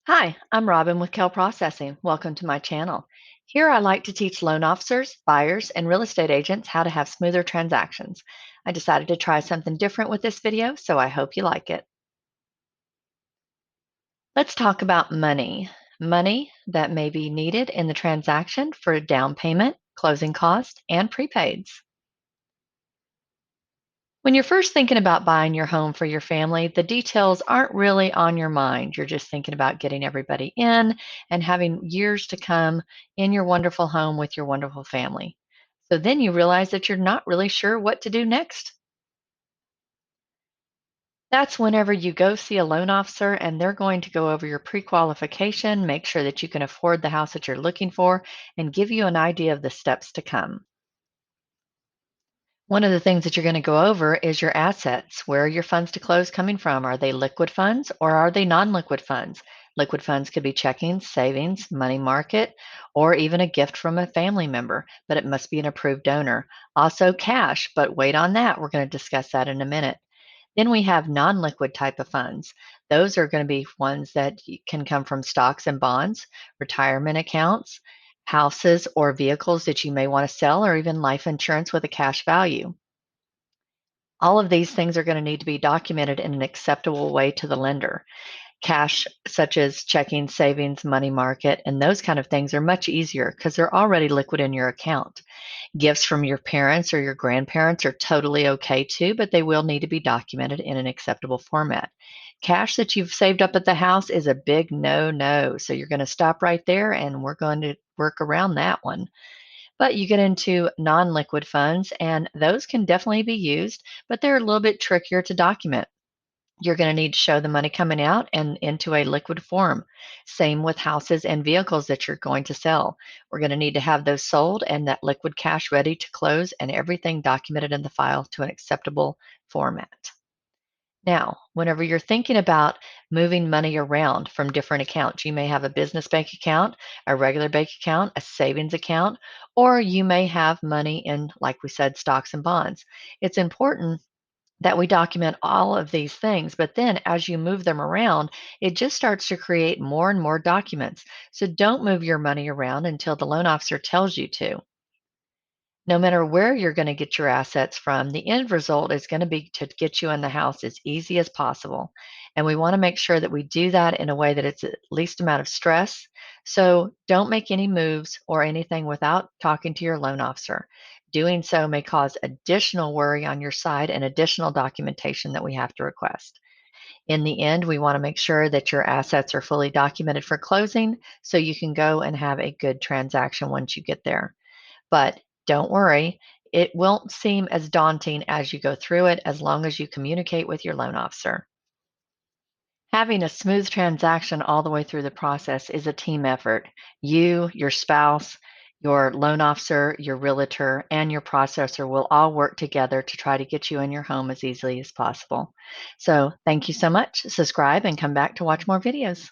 Hi, I'm Robin with Kell Processing. Welcome to my channel. Here I like to teach loan officers, buyers, and real estate agents how to have smoother transactions. I decided to try something different with this video, so I hope you like it. Let's talk about money. Money that may be needed in the transaction for a down payment, closing costs, and prepaids. When you're first thinking about buying your home for your family, the details aren't really on your mind. You're just thinking about getting everybody in and having years to come in your wonderful home with your wonderful family. So then you realize that you're not really sure what to do next. That's whenever you go see a loan officer and they're going to go over your pre qualification, make sure that you can afford the house that you're looking for, and give you an idea of the steps to come. One of the things that you're going to go over is your assets. Where are your funds to close coming from? Are they liquid funds or are they non liquid funds? Liquid funds could be checking, savings, money market, or even a gift from a family member, but it must be an approved donor. Also, cash, but wait on that. We're going to discuss that in a minute. Then we have non liquid type of funds. Those are going to be ones that can come from stocks and bonds, retirement accounts, houses or vehicles that you may want to sell, or even life insurance with a cash value. All of these things are going to need to be documented in an acceptable way to the lender. Cash, such as checking, savings, money market, and those kind of things are much easier because they're already liquid in your account. Gifts from your parents or your grandparents are totally okay too, but they will need to be documented in an acceptable format. Cash that you've saved up at the house is a big no no. So you're going to stop right there and we're going to work around that one. But you get into non liquid funds, and those can definitely be used, but they're a little bit trickier to document. You're going to need to show the money coming out and into a liquid form. Same with houses and vehicles that you're going to sell. We're going to need to have those sold and that liquid cash ready to close and everything documented in the file to an acceptable format. Now, whenever you're thinking about moving money around from different accounts, you may have a business bank account, a regular bank account, a savings account, or you may have money in, like we said, stocks and bonds. It's important that we document all of these things, but then as you move them around, it just starts to create more and more documents. So don't move your money around until the loan officer tells you to. No matter where you're going to get your assets from, the end result is going to be to get you in the house as easy as possible. And we want to make sure that we do that in a way that it's at least amount of stress. So don't make any moves or anything without talking to your loan officer. Doing so may cause additional worry on your side and additional documentation that we have to request. In the end, we want to make sure that your assets are fully documented for closing so you can go and have a good transaction once you get there. But don't worry, it won't seem as daunting as you go through it as long as you communicate with your loan officer. Having a smooth transaction all the way through the process is a team effort. You, your spouse, your loan officer, your realtor, and your processor will all work together to try to get you in your home as easily as possible. So, thank you so much. Subscribe and come back to watch more videos.